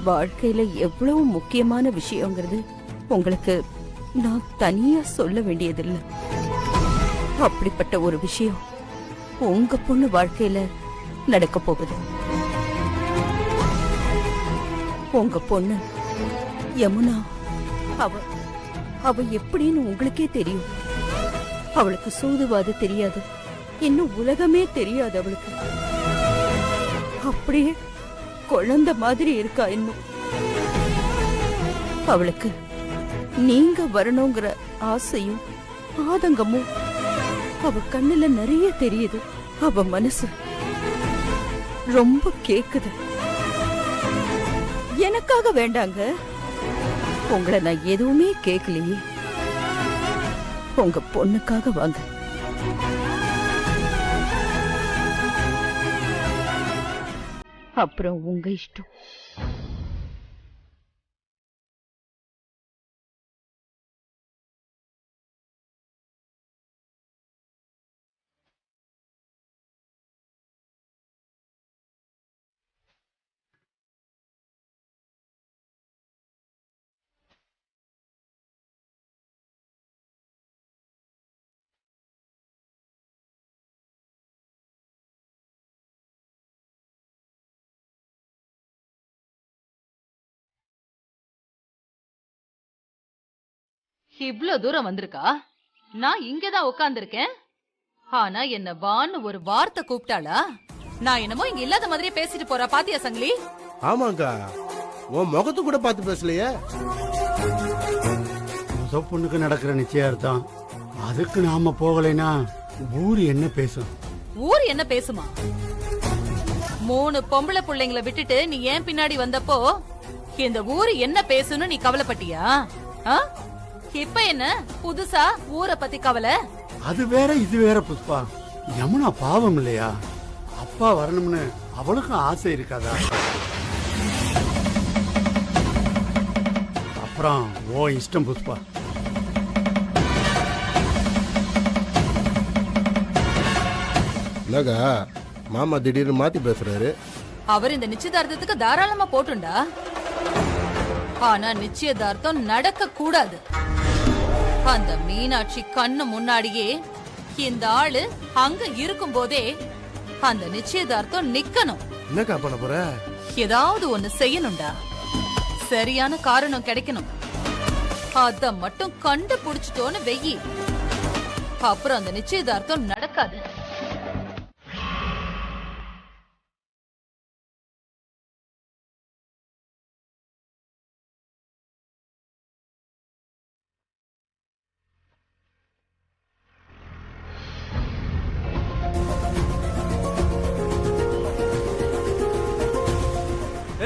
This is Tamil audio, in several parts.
வாழ்க்கையில எவ்வளவு முக்கியமான விஷயங்கிறது உங்களுக்கு நான் தனியா சொல்ல வேண்டியதில்லை. அப்படிப்பட்ட ஒரு விஷயம் உங்க பொண்ணு வாழ்க்கையில நடக்க போகுது. உங்க பொண்ணு யமுனா, அவ எப்படின்னு உங்களுக்கே தெரியும். அவளுக்கு சூதுவாது தெரியாது, இன்னும் உலகமே தெரியாது. அவளுக்கு அப்படியே குழந்தை மாதிரி இருக்கா. இன்னும் அவளுக்கு நீங்க வரணுங்கிற ஆசையும் ஆதங்கமும் அவ கண்ணுல நிறைய தெரியுது. அவ மனசு ரொம்ப கேக்குது. எனக்காக வேண்டாங்க, உங்களை நான் எதுவுமே கேட்கலையே. உங்க பொண்ணுக்காக வாங்க. அப்புறம் உங்க இஷ்டம். இவ்ளோ தூரம் வந்திருக்கா. நான் இங்கதான் உட்கார்ந்திருக்கேன். ஆனா என்ன வான்னு ஒரு வார்த்தை கூப்பிட்டாளா? நான் என்னமோ இங்க இல்லாத மாதிரியே பேசிட்டு போறா. பாத்தியா சங்கிலி? ஆமாங்கா, உன் முகத்து கூட பார்த்து பேசலையே. முத பொண்ணுக்கு நடக்கிற நிச்சயார்த்தம், அதுக்கு நாம போகலைன்னா ஊர் என்ன பேசும்? ஊர் என்ன பேசுமா? 3 பொம்பளை பிள்ளைங்களை விட்டுட்டு நீ ஏன் பின்னாடி வந்தப்போ இந்த ஊரு என்ன பேசுன்னு நீ கவலைப்பட்டியா? இப்ப என்ன புதுசா ஊரை பத்தி கவலை? அது வேற இது வேற புஷ்பா. யமுனா பாவம் இல்லையா? அப்பா வரணும்னு அவளுக்கும் ஆசை இருக்காதா? அப்புறம் ஓ இஷ்டம் புஷ்பா. என்னக்கா மாமா திடீர்னு மாத்தி பேசுறாரு? அவர் இந்த நிச்சயதார்த்தத்துக்கு தாராளமா போட்டுண்டா. ஆனா நிச்சயதார்த்தம் நடக்க கூடாது. அந்த மீனாட்சி கண்ணு முன்னாடியே இந்த ஆளு அங்க இருக்கும் போதே அந்த நிச்சயதார்த்தம் நிக்கணும். என்னக்கா பண்ண போற? ஏதாவது ஒண்ணு செய்யணும்டா. சரியான காரணம் கிடைக்கணும். அத மட்டும் கண்டுபிடிச்சிட்டோன்னு வெயி, அப்புறம் அந்த நிச்சயதார்த்தம் நடக்காது.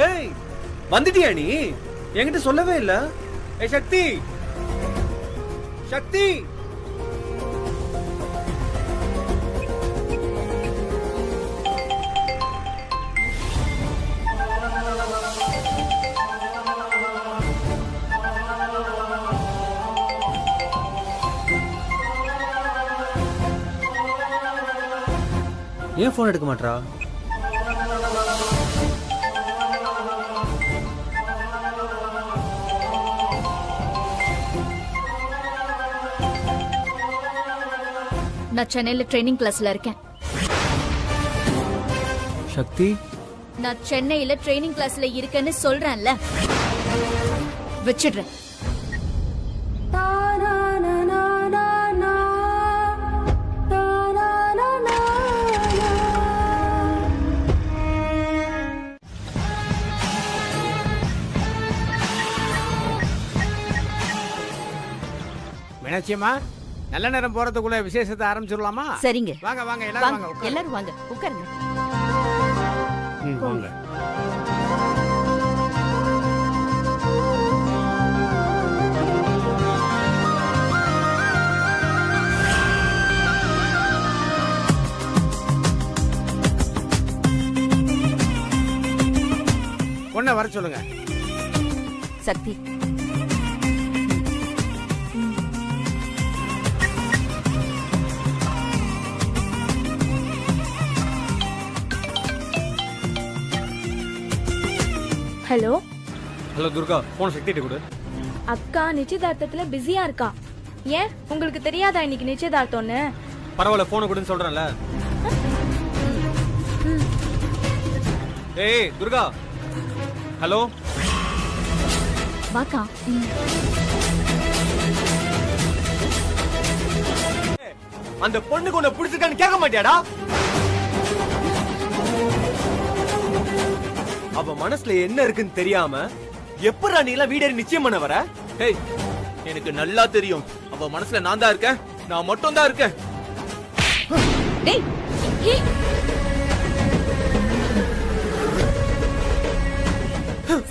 ஏய், வந்துட்டியா நீ? என்கிட்ட சொல்லவே இல்ல. ஏய் சக்தி, சக்தி, ஏன் போன் எடுக்க மாட்டா? நான் சென்னையில ட்ரைனிங் கிளாஸ்ல இருக்கேன். சக்தி, நான் சென்னையில ட்ரைனிங் கிளாஸ்ல இருக்கேன்னு சொல்றேன்ல, வச்சிடுறேன். மீனாட்சியம்மா, நல்ல நேரம் போறதுக்குள்ள விசேஷத்தை ஆரம்பிச்சிடலாமா? சரிங்க, வாங்க வாங்க எல்லாரும் வாங்க. எல்லாரும் வாங்க, உட்காருங்க. வாங்க. பொண்ணை வர சொல்லுங்க. சக்தி, ஹலோ. ஹலோ துர்கா, போன் சக்திகிட்ட கொடு. அக்கா நிச்சயதார்த்தத்துல பிஸியா இருக்கா. ஏன் உங்களுக்கு தெரியாதா இன்னைக்கு நிச்சயதார்த்தம்னு? பரவாயில்ல, போனை கொடுன்னு சொல்றேன்ல. ஏய் துர்கா, ஹலோ. வாக்கா. அந்த பொண்ணுக்கு உன்னை பிடிச்சிருக்கான்னு கேட்க மாட்டியாடா? அவ மனசுல என்ன இருக்குன்னு தெரியாம எப்படா நீ எல்லாம் வீடேறி நிச்சயம் பண்ண வர? ஏய், எனக்கு நல்லா தெரியும். அவ மனசுல நான் தான் இருக்கேன், நான் மட்டும் தான் இருக்கேன். டேய் ஏய்,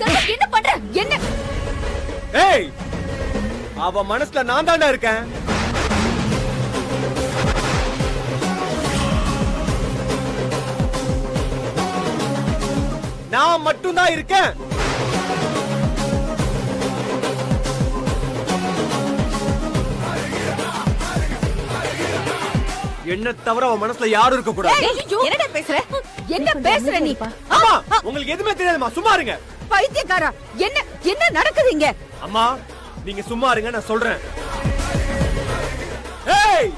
செல்வம், என்ன பண்ற? என்ன ஏய், அவ மனசுல நான் தான்டா இருக்கேன். நான் மட்டும் தான் இருக்கேன். என்ன தவிர அவன் மனசுல யாரும் இருக்க கூடாது. என்னடா பேசுற? என்ன பேசுற நீ? அம்மா, உங்களுக்கு எதுவுமே தெரியாதுமா, சும்மா இருங்க. பைத்தியக்காரா, என்ன என்ன நடக்குது இங்க? அம்மா, நீங்க சும்மா இருங்க, நான் சொல்றேன். ஏய்,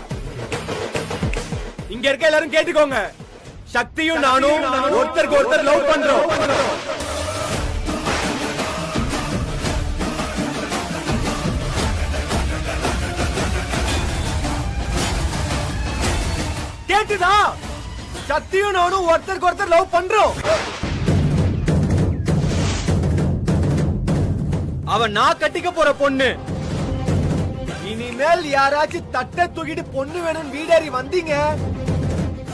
இங்க இருக்க எல்லாரும் கேட்டுக்கோங்க. சக்தியும் நானும் ஒருத்தருக்கு ஒருத்தர் லவ் பண்றோம். கேட்டுதா? சக்தியும் நானும் ஒருத்தருக்கு ஒருத்தர் லவ் பண்றோம். அவன் நான் கட்டிக்க போற பொண்ணு. இனிமேல் யாராச்சும் தட்டை தூக்கிட்டு பொண்ணு வேணும் வீடேறி வந்தீங்க,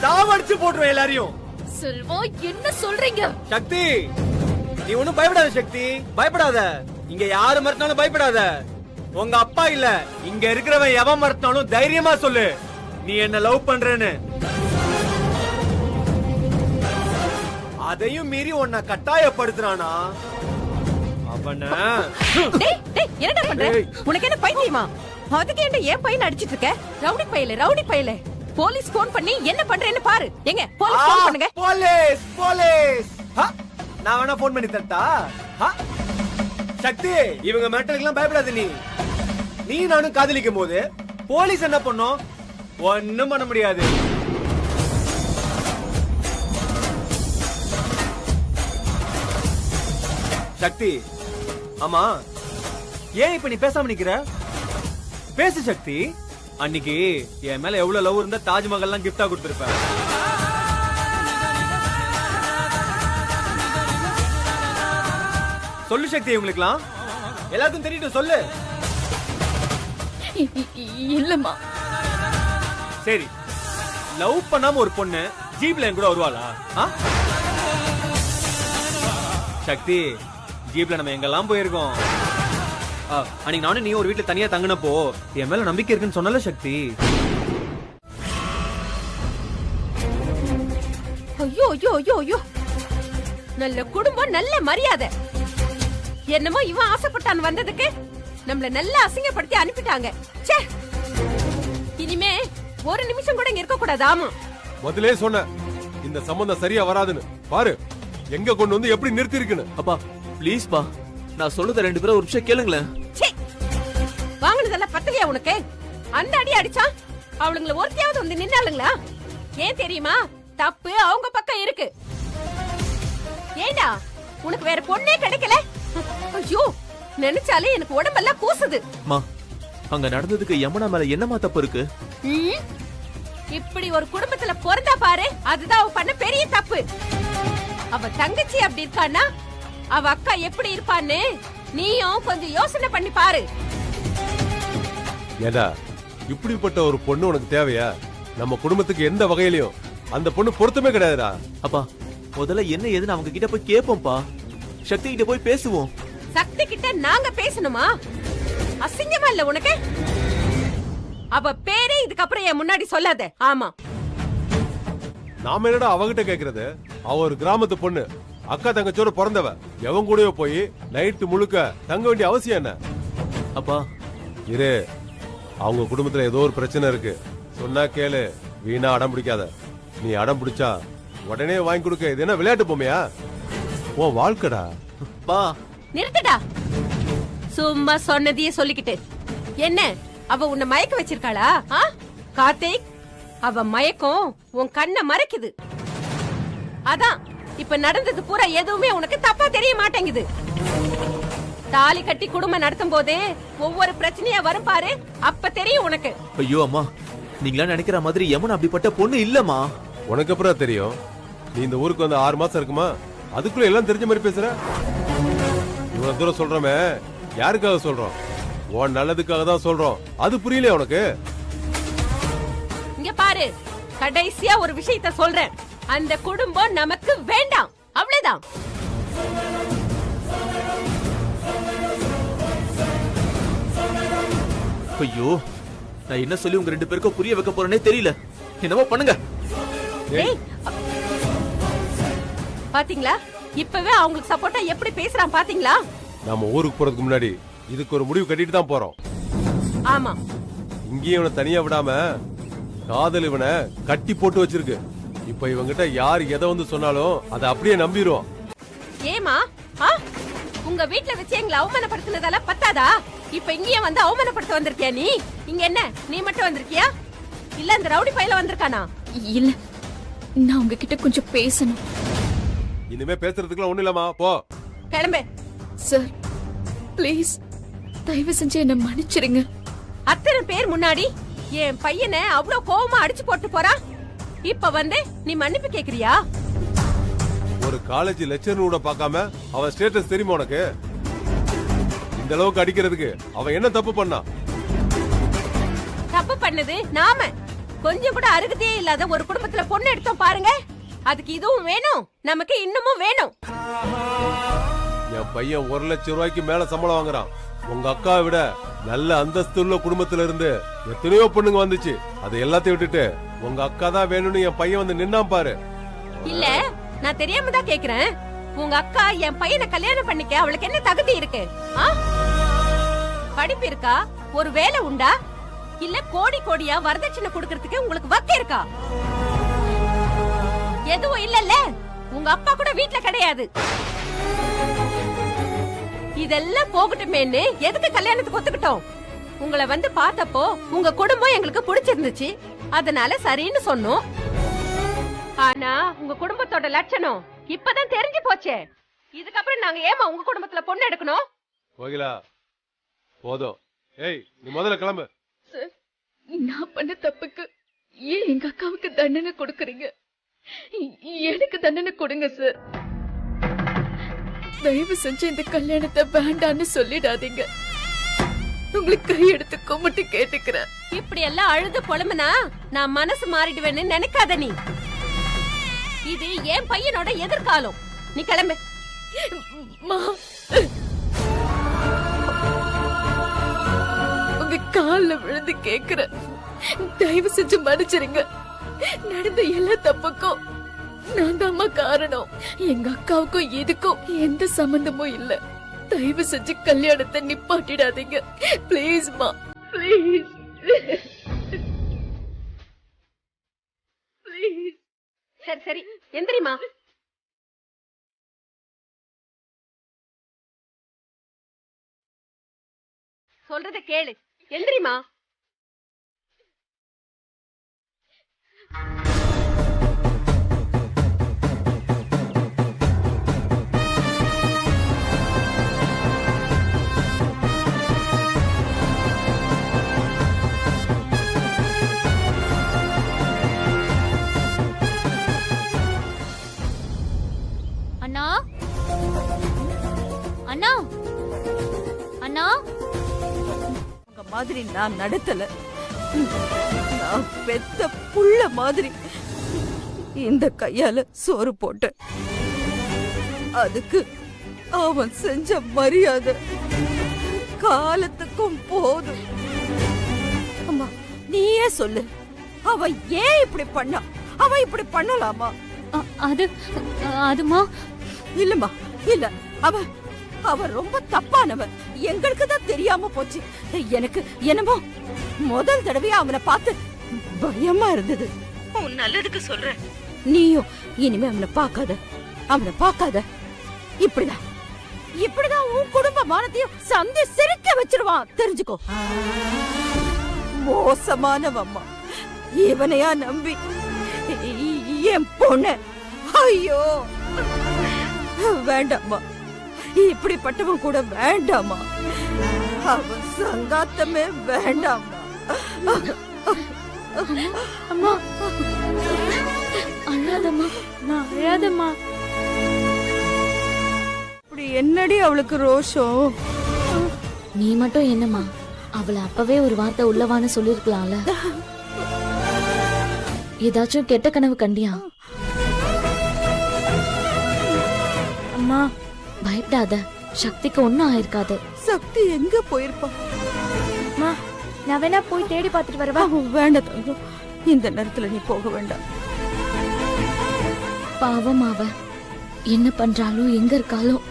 சாவடிச்சு போட்டுருவேன் எல்லாரையும். செல்வம், என்ன சொல்றீங்க? சக்தி, நீ ஒண்ணும் பயப்படாத. சக்தி, பயப்படாத. இங்க யாரு மறுத்தாலும் பயப்படாத. உங்க அப்பா இல்ல, இங்க இருக்கிறவன் எவன் மறுத்தாலும் தைரியமா சொல்லு, நீ என்ன லவ் பண்றேன்னு. அதையும் மீறி உன்னை கட்டாயப்படுத்துறானா அவன. டேய் டேய், என்னடா பண்ற? உனக்கு என்ன பைத்தியமா? அதுக்கு என்ன ஏன் பையன் அடிச்சிட்டு இருக்க? ரவுடி பையல, ரவுடி பையல. போலீஸ் போன் பண்ணி என்ன பண்றேன்னு பாரு. எங்க போலீஸ் போன் பண்ணுங்க. Police police. நான் வேணா போன் பண்ணி தரட்டா? சக்தி, இவங்க மேட்டருக்குலாம் பயப்படாத. நீ நானும் காதலிக்கும் போது போலீஸ் என்ன பண்ணும்? ஒண்ணும் பண்ண முடியாது. சக்தி, ஆமா, ஏன் இப்ப நீ பேசாம நிக்கிற? பேசு சக்தி. அன்னைக்கு என் மேல எவ்வளவு லவ் இருந்தா தாஜ்மஹால் எல்லாம் கிஃப்டா கொடுத்திருப்பேன். சொல்லு சக்தி, உங்களுக்குலாம் எல்லாருக்கும் தெரியும், சொல்லு. இல்லம்மா. சரி, லவ் பண்ணாம ஒரு பொண்ணு ஜீப்ல என் கூட வருவாளா? சக்தி, ஜீப்ல நம்ம எங்கெல்லாம் போயிருக்கோம். அன்னைக்கு நானும் நீ ஒரு வீட்டுல தனியா தங்கினப்போ என் மேல நம்பிக்கை இருக்குன்னு சொன்னல சக்தி. ஐயோ ஐயோ ஐயோ ஐயோ, நல்ல குடும்பம், நல்ல மரியாதை. என்னமோ இவன் ஆசைப்பட்டான் வந்ததுக்கு நம்மள நல்லா அசிங்கப்படுத்தி அனுப்பிட்டாங்க. ச்சே, இனிமே ஒரு நிமிஷம் கூட இங்க இருக்க கூடாது. ஆமா, முதலே சொன்ன இந்த சம்பந்தம் சரியா வராதுன்னு. பாரு எங்க கொண்டு வந்து எப்படி நிறுத்தி இருக்குன்னு. அப்பா ப்ளீஸ் பா, நான் சொல்றத 2 பேரும் ஒரு நிமிஷம் கேளுங்களேன். வாங்கினதெல்லாம் பத்தலையா உனக்கு? அந்த அடி அடிச்சா அவளுங்களை ஒருத்தையாவது வந்து நின்னாளுங்களா? ஏன் தெரியுமா? தப்பு அவங்க பக்கம் இருக்கு. ஏண்டா, உனக்கு வேற பொண்ணே கிடைக்கல? ஐயோ, நினைச்சாலே எனக்கு உடம்பெல்லாம் கூசுது. மா, அங்க நடந்ததுக்கு யமுனா மேல என்னமா தப்பு இருக்கு? இப்படி ஒரு குடும்பத்துல பிறந்தா பாரு, அதுதான் அவ பண்ண பெரிய தப்பு. அவ தங்கச்சி அப்படி இருக்கான்னா அவ அக்கா எப்படி இருப்பான்னு நீயும் கொஞ்சம் யோசனை பண்ணி பாரு. ஏடா, இப்படிப்பட்ட ஒரு பொண்ணு உனக்கு தேவையா? நம்ம குடும்பத்துக்கு எந்த வகையிலயும் அந்த பொண்ணு பொருத்தமே கிடையாதுடா. அப்பா, முதல்ல என்ன ஏதுன்னு அவங்க கிட்ட போய் கேப்போம்ப்பா. சக்தி கிட்ட போய் பேசுவோம். சக்தி கிட்ட நாங்க பேசணுமா? அசிங்கமா இல்ல உனக்கு? அவ பேரே இதுக்கப்புறம் என் முன்னாடி சொல்லாத. ஆமா, நாம என்னடா அவகிட்ட கேக்குறது? அவ ஒரு கிராமத்து பொண்ணு, அக்கா தங்கச்சோட பிறந்தவ. எவன் கூடயோ போய் நைட்டு முழுக்க தங்க வேண்டிய அவசியம் என்ன? அப்பா இரு, அவங்க குடும்பத்துல ஏதோ ஒரு பிரச்சனை இருக்கு. சொன்னா கேளு, வீணா அடம் பிடிக்காத. நீ அடம் பிடிச்சா உடனே வாங்கி கொடுக்க இது என்ன விளையாட்டு பொம்மையா? உன் வாழ்க்கடா. பா, நிறுத்துடா. சும்மா சொன்னதையே சொல்லிக்கிட்டு என்ன அவ உன்னை மயக்க வச்சிருக்காளா? கார்த்திக், அவ மயக்கம் உன் கண்ணை மறைக்குது. அதான் இப்ப நடந்தது பூரா எதுவுமே உனக்கு தப்பா தெரிய மாட்டேங்குது. தாலி கட்டி குடும்பம் நடத்தும் போதே ஒவ்வொரு பிரச்சனையா வரும் பாரு, அப்ப தெரியும் உனக்கு. ஐயோ அம்மா, நீங்களா நினைக்கிற மாதிரி யமுனா அப்படிப்பட்ட பொண்ணு இல்லம்மா. உனக்கு அப்புறம் தெரியும். நீ இந்த ஊருக்கு வந்து 6 மாசம் இருக்குமா, அதுக்குள்ள எல்லாம் தெரிஞ்ச மாதிரி பேசுற. இவ்வளவு தூரம் சொல்றமே யாருக்காக சொல்றோம்? உன் நல்லதுக்காக தான் சொல்றோம். அது புரியல உனக்கு? இங்க பாரு, கடைசியா ஒரு விஷயத்த சொல்றேன். அந்த குடும்பம் நமக்கு வேண்டாம், அவ்வளவுதான். ஐயோ, நான் என்ன சொல்லி உங்க 2 பேருக்கும் புரிய வைக்க போறேனே தெரியல. என்னவோ பண்ணுங்க. பாத்தீங்களா, இப்பவே அவங்களுக்கு சப்போர்ட்டா எப்படி பேசுறான் பாத்தீங்களா? நாம ஊருக்கு போறதுக்கு முன்னாடி இதுக்கு ஒரு முடிவு கட்டிட்டு தான் போறோம். ஆமா, இங்கேயும் இவனை தனியா விடாம காதல் இவனை கட்டி போட்டு வச்சிருக்கு. இப்ப இவங்கிட்ட யார் எதை வந்து சொன்னாலும் அதை அப்படியே நம்பிடுவோம். ஏமா, உங்க வீட்டுல வச்சு எங்களை அவமானப்படுத்தினதால பத்தாதா? இப்ப இங்கேயே வந்து அவமானப்படுத்த வந்திருக்கியா நீ? இங்க என்ன நீ மட்டும் வந்திருக்கியா, இல்ல அந்த ரவுடி பையல வந்திருக்கானா? இல்ல, நான் உங்ககிட்ட கொஞ்சம் பேசணும். இனிமே பேசுறதுக்குலாம் ஒண்ணு இல்லமா, போ கிளம்பு. சார் ப்ளீஸ், தயவு செஞ்சு என்ன மன்னிச்சிருங்க. அத்தனை பேர் முன்னாடி என் பையனை அவ்வளவு கோவமா அடிச்சு போட்டு போறா. இப்ப வந்து நீ மன்னிப்பு கேக்குறியா? ஒரு காலேஜ் லெக்சர் கூட பார்க்காம அவன் ஸ்டேட்டஸ் தெரியுமா உனக்கு? இந்த அளவுக்கு அடிக்கிறதுக்கு அவன் என்ன தப்பு பண்ணா? தப்பு பண்ணது நாம. கொஞ்சம் கூட அருகதையே இல்லாத ஒரு குடும்பத்துல பொண்ணு எடுத்தோம் பாருங்க. அதுக்கு இதுவும் வேணும், நமக்கு இன்னமும் வேணும். என் பையன் 1 லட்சம் ரூபாய்க்கு மேல சம்பளம் வாங்குறான். உங்க அக்காவை விட நல்ல அந்தஸ்து உள்ள குடும்பத்துல இருந்து எத்தனையோ பொண்ணுங்க வந்துச்சு. அதை எல்லாத்தையும் விட்டுட்டு உங்க அக்கா தான் வேணும்னு என் பையன் வந்து நின்னான் பாரு. இல்ல, நான் தெரியாம தான் கேக்குறேன். உங்க அக்கா என் பையனை கல்யாணம் பண்ணிக்க அவளுக்கு என்ன தகுதி இருக்கு? படிப்பு இருக்கா? ஒரு வேலை உண்டா? இல்ல கோடி கோடியா வரதட்சணை கொடுக்கறதுக்கு உங்களுக்கு வக்க இருக்கா? எதுவும் இல்லல்ல. உங்க அப்பா கூட வீட்ல கிடையாது. இதெல்லாம் போகட்டுமேன்னு எதுக்கு கல்யாணத்துக்கு ஒத்துக்கிட்டோம்? உங்களை வந்து பார்த்தப்போ உங்க குடும்பம் எங்களுக்கு பிடிச்சிருந்துச்சு, அதனால சரின்னு சொன்னோம். ஆனா உங்க குடும்பத்தோட லட்சணம் இப்பதான் தெரிஞ்சு போச்சே. இதுக்கப்புறம் நாங்க ஏமா உங்க குடும்பத்துல பொண்ணு எடுக்கணும்? கோகிலா, போதும். ஏய், நீ முதல்ல கிளம்பு. சார், நான் பண்ண தப்புக்கு ஏன் எங்க அக்காவுக்கு தண்டனை கொடுக்கறீங்க? எனக்கு தண்டனை கொடுங்க சார். தயவு செஞ்சு இந்த கல்யாணத்தை வேண்டான்னு சொல்லிடாதீங்க. உங்களுக்கு கையெடுத்து கும்பிட்டு கேட்டுக்கிறேன். இப்படி எல்லாம் அழுது புலம்புனா நான் மனசு மாறிடுவேன்னு நினைக்காத நீ. இது என் பையனோட எதிர்காலம். நீ கிளம்பு. உங்க கால்ல விழுந்து கேக்குறேன், தயவு செஞ்சு மன்னிச்சிருங்க. நடந்த எல்லா தப்புக்கும் நான் தாம்மா காரணம். எங்க அக்காவுக்கும் இதுக்கும் எந்த சம்பந்தமும் இல்ல. தயவு செஞ்சு கல்யாணத்தை நிப்பாட்டிடாதீங்க பிளீஸ்மா, பிளீஸ். சரி சரி, எந்திரிமா. சொல்றத கேளு, எந்திரிமா. அண்ணா, அண்ணா, அண்ணா. உங்க மாதிரி நான் நடத்தல. நான் பெத்த புள்ள மாதிரி இந்த கையால சோறு போட்டேன். அதுக்கு அவன் செஞ்ச மரியாதை காலத்துக்கும் போதும். அம்மா, நீயே சொல்லு, அவன் ஏன் இப்படி பண்ணா? அவன் இப்படி பண்ணலாமா? அதுமா இல்லம்மா, இல்ல. அவன் ரொம்ப தப்பானவன். எங்களுக்கு தான் தெரியாம போச்சு. எனக்கு என்னமோ முதல் தடவையா அவனை பார்த்து பயமா இருந்தது. உன் நல்லதுக்கு சொல்றேன். நீயும் இனிமே அவனை பார்க்காத, அவனை பார்க்காத. இப்படிதான் இப்படிதான் உன் குடும்ப மானத்தையும் சந்தி சிரிக்க வச்சிருவான், தெரிஞ்சுக்கோ. மோசமானவம்மா, இவனையா நம்பி என் பொண்ணு. ஐயோ வேண்டாம்மா, இப்படிப்பட்டவன் கூட வேண்டாமா. அவன் சங்காத்தமே வேண்டாமா. அம்மா அழாதம்மா, நான் அழாதம்மா. இப்படி என்னடி அவளுக்கு ரோஷம்? நீ மட்டும் என்னம்மா, அவளை அப்பவே ஒரு வார்த்தை உள்ளவான்னு சொல்லிருக்கலாம்ல. ஏதாச்சும் கெட்ட கனவு கண்டியா? அம்மா பயப்படாத, சக்திக்கு ஒன்னும் ஆயிருக்காது. சக்தி எங்க போயிருப்பா? அம்மா நான் வேணா போய் தேடி பார்த்துட்டு வரவா? வேண்டாம் தங்கம், இந்த நேரத்துல நீ போக வேண்டாம். பாவம் அவ என்ன பண்றாலும் எங்க இருக்காலும்.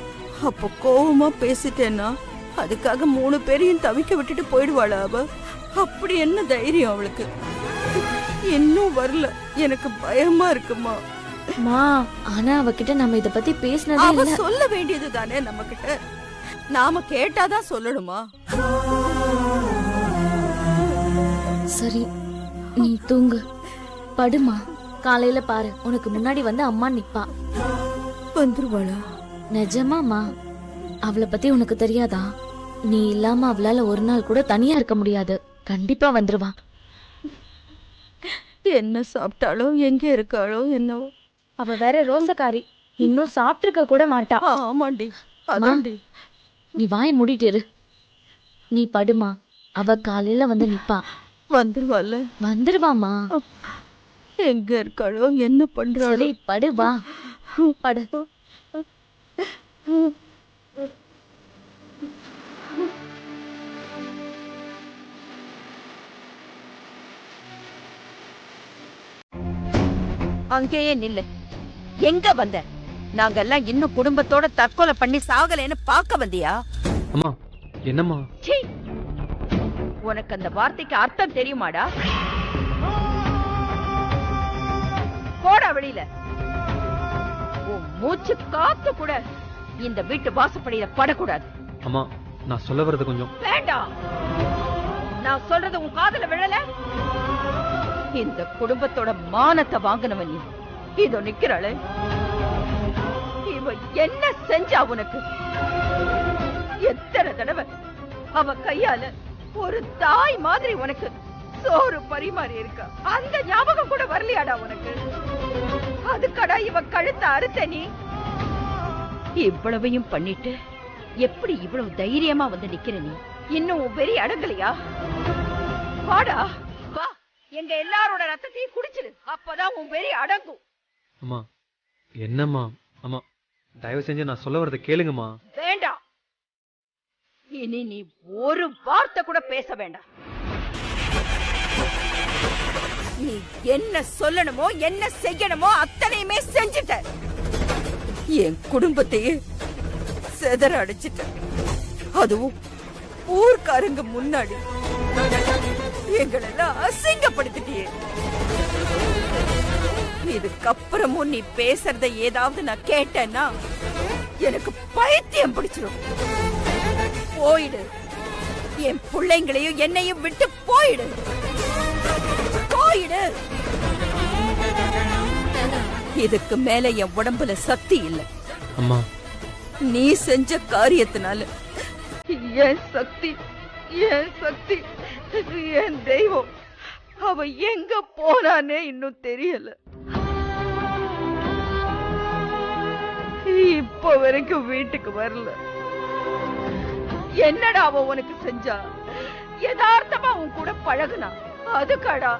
அப்ப கோவமா பேசிட்டேன்னா அதுக்காக 3 பேரையும் தவிக்க விட்டுட்டு போயிடுவாளா அவ? அப்படி என்ன தைரியம் அவளுக்கு? இன்னும் வரல, எனக்கு பயமா இருக்குமா. மா ஆனா அவகிட்ட நம்ம இத பத்தி பேசினதே அவ இல்ல. சொல்ல வேண்டியது தானே நம்ம கிட்ட, நாம கேட்டாதான் சொல்லணுமா? சரி நீ தூங்கு, படுமா. காலையில பாரு, உனக்கு முன்னாடி வந்து அம்மா நிப்பா. வந்துருவாளா? நிஜமாமா, அவளை பத்தி உனக்கு தெரியாதா? நீ இல்லாம அவளால ஒரு நாள் கூட தனியா இருக்க முடியாது. கண்டிப்பா வந்துருவா. என்ன சாப்பிட்டாலோ எங்க இருக்காளோ என்னவோ. அவ வேற ரோசக்காரி, இன்னும் சாப்பிட்டிருக்க கூட மாட்டா. ஆமாண்டி, அதாண்டி. நீ வாயை மூடிட்டு இரு. நீ படுமா, அவ காலையில வந்து நிப்பா. வந்துருவாள். வந்துருவாமா. எங்க இருக்காளோ என்ன பண்றாளோ. படு வா, படு. அங்கேயே நில்லு. எங்க வந்த? நாங்கெல்லாம் இன்னும் குடும்பத்தோட தற்கொலை பண்ணி சாகலைன்னு பார்க்க வந்தியா? அம்மா என்னம்மா? சீ, உனக்கு அந்த வார்த்தைக்கு அர்த்தம் தெரியுமாடா? போடா வெளியில. உன் மூச்சு காத்து கூட இந்த வீட்டு வாசப்படியில படக்கூடாது. அம்மா நான் சொல்ல வர்றது கொஞ்சம். வேண்டாம், நான் சொல்றது உன் காதுல விழல. இந்த குடும்பத்தோட மானத்தை வாங்கினவன் நீ. இதோ நிக்கிறாளே, இவ என்ன செஞ்சா உனக்கு? எத்தனை தடவை அவ கையால ஒரு தாய் மாதிரி உனக்கு சோறு பரிமாறி இருக்கா. அந்த ஞாபகம் கூட வரலையாடா உனக்கு? அதுக்கடா இவ கழுத்த அறுத்த நீ. இவ்வளவையும் பண்ணிட்டு எப்படி இவ்வளவு தைரியமா வந்து நிக்கிற நீ? இன்னும் உன் வெறி அடங்கலையா? வாடா வா, எங்க எல்லாரோட ரத்தத்தையும் குடிச்சிடு, அப்பதான் உன் வெறி அடங்கும். அம்மா என்னம்மா? அம்மா தயவு செஞ்சு நான் சொல்ல வர்றதை கேளுங்கம்மா. வேண்டாம், இனி நீ ஒரு வார்த்தை கூட பேச வேண்டாம். நீ என்ன சொல்லணுமோ என்ன செய்யணுமோ அத்தனையுமே செஞ்சுட்ட. என் குடும்பத்தையே செதற அடிச்சிட்ட, அதுவும் ஊர்க்காரங்க முன்னாடி. எங்களெல்லாம் அசிங்கப்படுத்திட்டியே. இதுக்கப்புறமும் நீ பேசுறத ஏதாவது நான் கேட்டேன்னா எனக்கு பைத்தியம் பிடிச்சிடும். போயிடு, என் பிள்ளைங்களையும் என்னையும் விட்டு போயிடு. போயிடு. இதுக்கு மேல என் உடம்புல சக்தி இல்லை. அம்மா நீ செஞ்ச காரியத்தினால என் சக்தி, என் சக்தி, என் தெய்வம் அவ எங்க போனானே இன்னும் தெரியல. இப்ப வரைக்கும் வீட்டுக்கு வரல. என்னடா அவ உனக்கு செஞ்சா? யதார்த்தமா உன் கூட பழகுனா, அதுக்காடா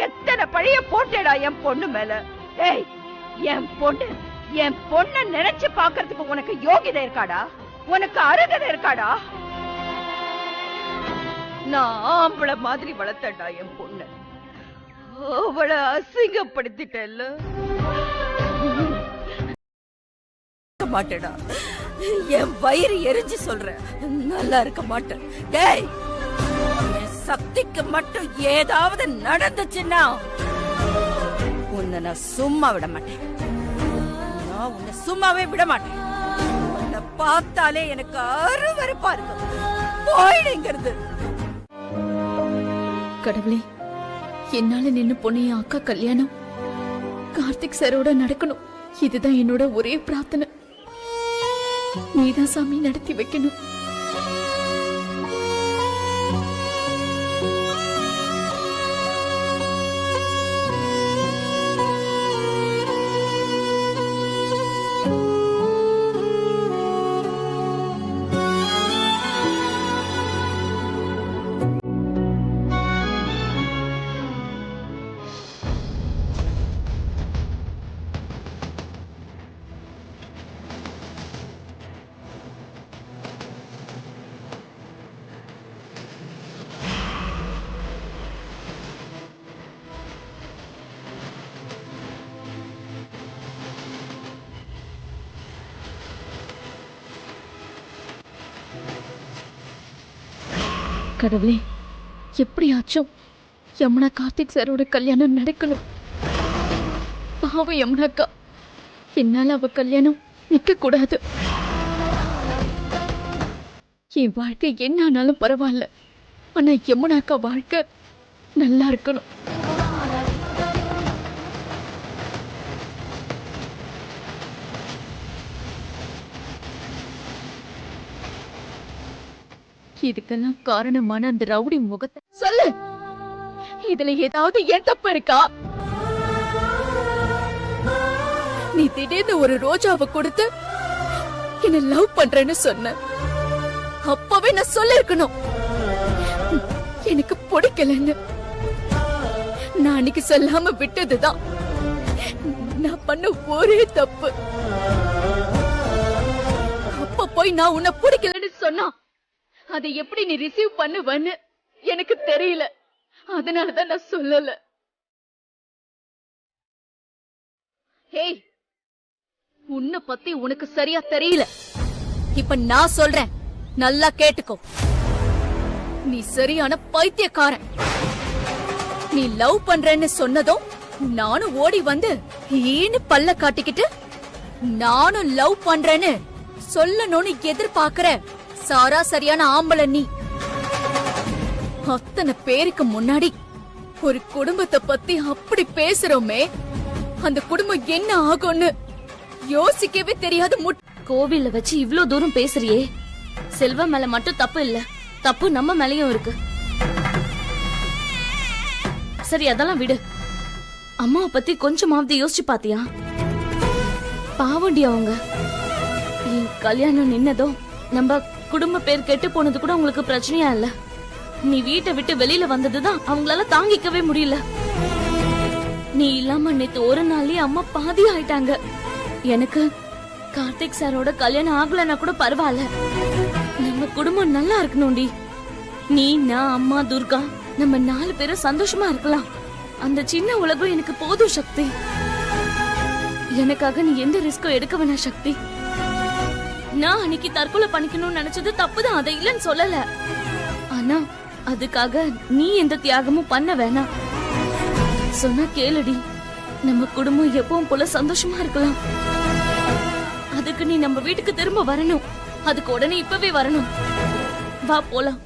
எத்தனை பழைய போட்டேடா என் பொண்ணு மேல. ஏய், என் பொண்ண நினைச்சு பாக்குறதுக்கு உனக்கு யோகிதை இருக்காடா? உனக்கு அருகதை இருக்காடா? நான் ஆம்பளை மாதிரி வளர்த்தேன்டா என் பொண்ணு. அவளை அசிங்கப்படுத்திட்டேல்ல. மாட்டேடா, என் வயிறு எரிஞ்சு சொல்றேன், நல்லா இருக்க மாட்டேன். டேய், என் சக்திக்கு மட்டும் ஏதாவது நடந்துச்சுன்னா உன்னை நான் சும்மா விட மாட்டேன். நான் உன்னை சும்மாவே விட மாட்டேன். உன்னை பார்த்தாலே எனக்கு அருவருப்பா இருக்கு. போயிடுங்கிறது. கடவுளே, என்னால நின்னு பொண்ணு என் அக்கா கல்யாணம் கார்த்திக் சாரோட நடக்கணும். இதுதான் என்னோட ஒரே பிரார்த்தனை. நீதான் சாமி நடத்தி வைக்கணும். கடவுளே, எப்படியாச்சும் யமுனா கார்த்திக் சாரோட கல்யாணம் நடக்கணும். பாவம் யமுனாக்கா, என்னால அவ கல்யாணம் நிக்க கூடாது. என் வாழ்க்கை என்ன ஆனாலும் பரவாயில்ல, ஆனா யமுனாக்கா வாழ்க்கை நல்லா இருக்கணும். இதுக்கெல்லாம் காரணமான அந்த ரவுடி முகத்தை சொல்லு. இதுல ஏதாவது ஏன் தப்பு இருக்கா? நீ திடீர்னு ஒரு ரோஜாவை கொடுத்து என்ன லவ் பண்றேன்னு சொன்ன. அப்பவே நான் சொல்லிருக்கணும் எனக்கு பிடிக்கலன்னு. நான் அன்னைக்கு சொல்லாம விட்டதுதான் நான் பண்ண ஒரே தப்பு. அப்ப போய் நான் உன்னை பிடிக்கலன்னு சொன்னா அதை எப்படி நீ ரிசீவ் பண்ணுவன்னு எனக்கு தெரியல. அதனாலதான் நான் சொல்லல. ஹேய், உன்னை பத்தி உனக்கு சரியா தெரியல. இப்ப நான் சொல்றேன், நல்லா கேட்டுக்கோ. நீ சரியான பைத்தியக்காரன். நீ லவ் பண்றேன்னு சொன்னதும் நானும் ஓடி வந்து ஈன்னு பல்ல காட்டிக்கிட்டு நானும் லவ் பண்றேன்னு சொல்லணும்னு எதிர்பார்க்கிற சாரா சரியான ஆம்பளை நீ. அத்தனை பேருக்கு முன்னாடி ஒரு குடும்பத்தை பத்தி அப்படி பேசுறோமே, அந்த குடும்பம் என்ன ஆகும்னு யோசிக்கவே தெரியாது. கோவில்ல வச்சு இவ்ளோ தூரம் பேசுறியே, செல்வா மேல மட்டும் தப்பு இல்ல, தப்பு நம்ம மேலயும் இருக்கு. சரி, அதெல்லாம் விடு. அம்மாவை பத்தி கொஞ்சமாவது யோசிச்சு பாத்தியா? பாவண்டி அவங்க. என் கல்யாணம் நின்னதும் நம்ம குடும்ப பேர் கெட்டு போனது கூட உங்களுக்கு பிரச்சனையா இல்ல. நீ வீட்டை விட்டு வெளியில வந்ததுதான் அவங்களால தாங்கிக்கவே முடியல. நீ இல்லாம நேத்து ஒரு நாள்லயே அம்மா பாதி ஆயிட்டாங்க. எனக்கு கார்த்திக் சாரோட கல்யாணம் ஆகலன்னா கூட பரவாயில்ல, நம்ம குடும்பம் நல்லா இருக்கணும்டி. நீ, நான், அம்மா, துர்கா, நம்ம 4 பேரும் சந்தோஷமா இருக்கலாம். அந்த சின்ன உலகம் எனக்கு போதும் சக்தி. எனக்காக நீ எந்த ரிஸ்க்கும் எடுக்க வேணாம் சக்தி. நான் அன்னைக்கு தற்கொலை பண்ணிக்கணும்னு நினைச்சது தப்புதான், அதை இல்லன்னு சொல்லல. ஆனா அதுக்காக நீ எந்த தியாகமும் பண்ண வேணாம். சொன்னா கேளுடி. நம்ம குடும்பம் எப்பவும் போல சந்தோஷமா இருக்கலாம். அதுக்கு நீ நம்ம வீட்டுக்கு திரும்ப வரணும். அதுக்கு உடனே இப்பவே வரணும். வா போலாம்.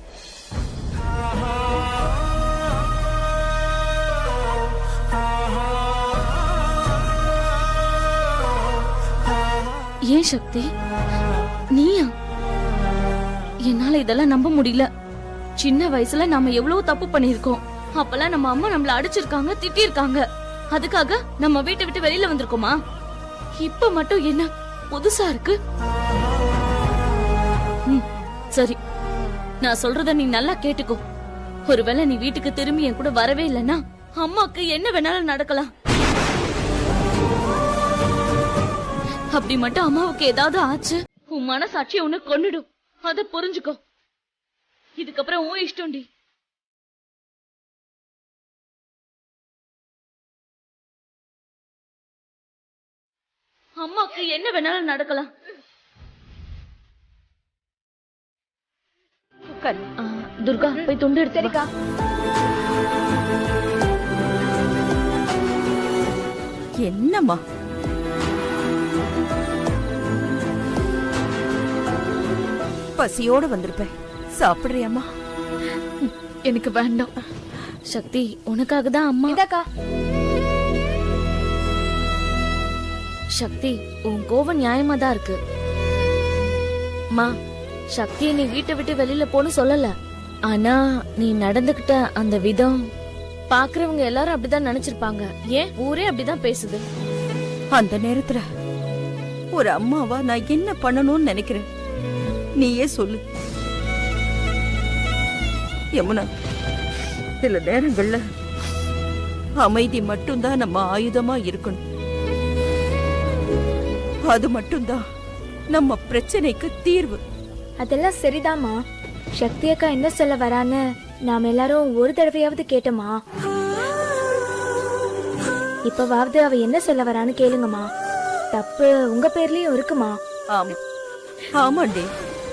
ஏன் சக்தி, நீயா? என்னால இதெல்லாம் நம்ப முடியல. சின்ன வயசுல நாம எவ்வளவு தப்பு பண்ணிருக்கோம். அப்பெல்லாம் நம்ம அம்மா நம்மள அடிச்சிருக்காங்க, திட்டிருக்காங்க. அதுக்காக நம்ம வீட்டை விட்டு வெளியில வந்திருக்கோமா? இப்ப மட்டும் என்ன புதுசா இருக்கு? சரி, நான் சொல்றத நீ நல்லா கேட்டுக்கோ. ஒருவேளை நீ வீட்டுக்கு திரும்பி என் கூட வரவே இல்லைன்னா அம்மாக்கு என்ன வேணாலும் நடக்கலாம். அப்படி மட்டும் அம்மாவுக்கு ஏதாவது ஆச்சு, உன் மனசாட்சி உன்னை கொன்னுடும். அத புரிஞ்சுக்கோ. இதுக்கப்புறம் உன் இஷ்டம்டி. அம்மாக்கு என்ன வேணாலும் நடக்கலாம். துர்கா, போய் துண்டு எடுத்துக்கா. என்னம்மா பசியோட வந்திருப்பேன். சாப்பிடுறியாம்மா? எனக்கு வேண்டாம். சக்தி, உனக்காக தான் அம்மா. இதாக்கா. சக்தி, உன் கோவம் நியாயமா தான் இருக்கு. அம்மா, சக்தியை நீ வீட்டை விட்டு வெளியில போன்னு சொல்லல. ஆனா நீ நடந்துகிட்ட அந்த விதம் பாக்குறவங்க எல்லாரும் அப்படிதான் நினைச்சிருப்பாங்க. ஏன் ஊரே அப்படிதான் பேசுது. அந்த நேரத்துல ஒரு அம்மாவா நான் என்ன பண்ணணும்னு நினைக்கிறேன், நீயே சொல்லு. யமுனா, சில நேரங்கள்ல அமைதி மட்டும்தான் நம்ம ஆயுதமா இருக்கணும். அது மட்டும்தான் நம்ம பிரச்சனைக்கு தீர்வு. அதெல்லாம் சரிதாம்மா. சக்தி அக்கா என்ன சொல்ல வரான்னு நாம எல்லாரும் ஒரு தடவையாவது கேட்டோமா? இப்பவாவது அவ என்ன சொல்ல வரான்னு கேளுங்கம்மா. தப்பு உங்க பேர்லயும் இருக்குமா? ஆமா, ஆமாண்டி,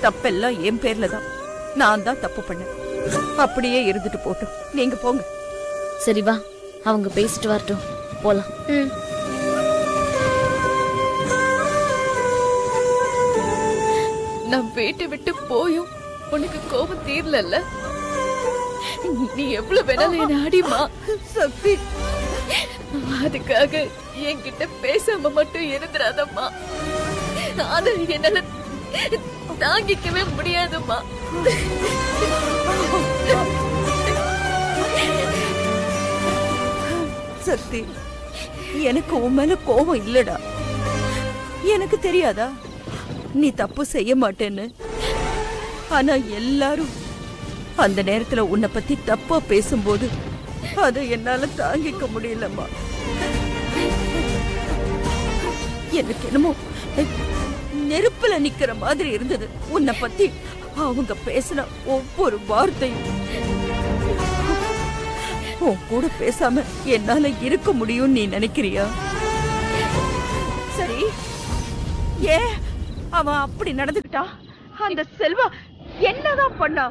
தப்பெல்லாம் என் பேர்ல தான். நான் தான் தப்பு பண்ணேன். அப்படியே இருந்துட்டு போட்டோம். நீங்க போங்க. சரி வா, அவங்க பேசிட்டு வரட்டும், போலாம். நான் வீட்டை விட்டு போயும் உனக்கு கோபம் தீரல. நீ எவ்வளவு வேணாலும் என்ன அடிமா சக்தி. அதுக்காக என்கிட்ட பேசாம மட்டும் இருந்துடாதம்மா. அதை என்னால தாங்கிக்கவே முடியாதும்மா. சக்தி, எனக்கு உன் மேல கோபம் இல்லடா. எனக்கு தெரியாதா நீ தப்பு செய்ய மாட்டேன்னு? ஆனா எல்லாரும் அந்த நேரத்துல உன்னை பத்தி தப்பா பேசும்போது அதை என்னால தாங்கிக்க முடியலம்மா. எனக்கு என்னமோ நெருப்புல நிக்கிற மாதிரி இருந்தது உன்னை பத்தி அவங்க பேசின ஒவ்வொரு வார்த்தையும். உன் கூட பேசாம என்னால இருக்க முடியும் நீ நினைக்கிறியா? சரி, ஏன் அவன் அப்படி நடந்துக்கிட்டா? அந்த செல்வா என்னதான் பண்ணா?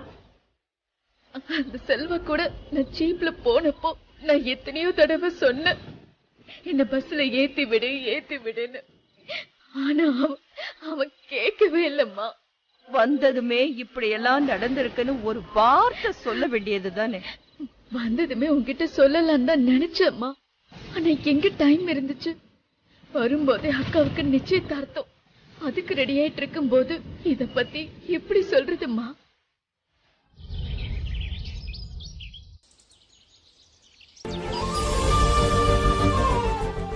அந்த செல்வா கூட நான் ஜீப்ல போனப்போ நான் எத்தனையோ தடவை சொன்னேன், என்ன பஸ்ல ஏத்தி விடுன்னு. ஆனா அவன் கேட்கவே இல்லம்மா. வந்ததுமே இப்படி எல்லாம் நடந்திருக்குன்னு ஒரு வார்த்தை சொல்ல வேண்டியது தானே? வந்ததுமே உன்கிட்ட சொல்லலாம் தான் நினைச்சம்மா. ஆனா எங்க டைம் இருந்துச்சு? வரும்போதே அக்காவுக்கு நிச்சயதார்த்தம். அதுக்கு ரெடி ஆயிட்டு இருக்கும் போது இத பத்தி எப்படி சொல்றதுமா?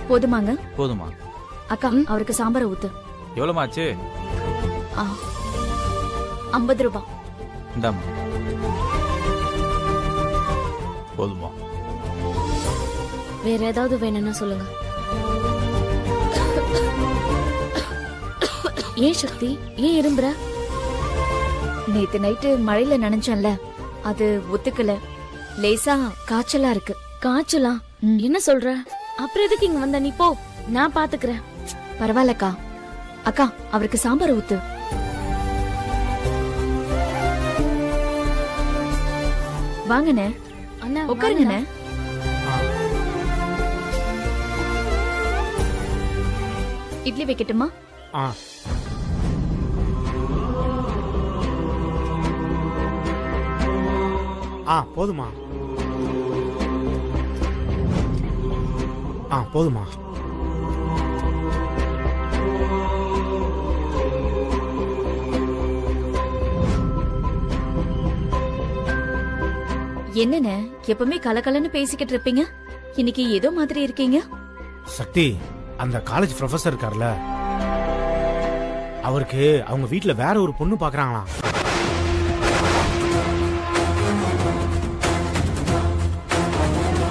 போதுமாங்க? போதுமா அக்கா, அவருக்கு சாம்பார் ஊத்து. எவ்வளவுமாச்சு? 50 ரூபாய். இந்தாமா. போதுமா? வேற ஏதாவது வேணும்னா சொல்லுங்க. ஏன் சக்தி, ஏன் இரும்புற? நேத்து நைட்டு மழையில நனைஞ்சேன்ல, அது ஒத்துக்கல. லேசா காய்ச்சலா இருக்கு. காய்ச்சலா? என்ன சொல்ற? அப்புறம் எதுக்கு இங்க வந்த? நீ போ, நான் பாத்துக்கிறேன். பரவாயில்லக்கா. அக்கா, அவருக்கு சாம்பார் ஊத்து. வாங்கண்ணே, அண்ணா உட்காருங்கண்ணே. இட்லி வைக்கட்டுமா? போதுமா? போதுமா? என்னண்ணே, எப்பவுமே கலகலன்னு பேசிக்கிட்டு இருப்பீங்க, இன்னைக்கு ஏதோ மாதிரி இருக்கீங்க. சக்தி, அந்த காலேஜ் ப்ரொஃபசர் இருக்கார்ல, அவருக்கு அவங்க வீட்டுல வேற ஒரு பொண்ணு பாக்குறாங்களாம்.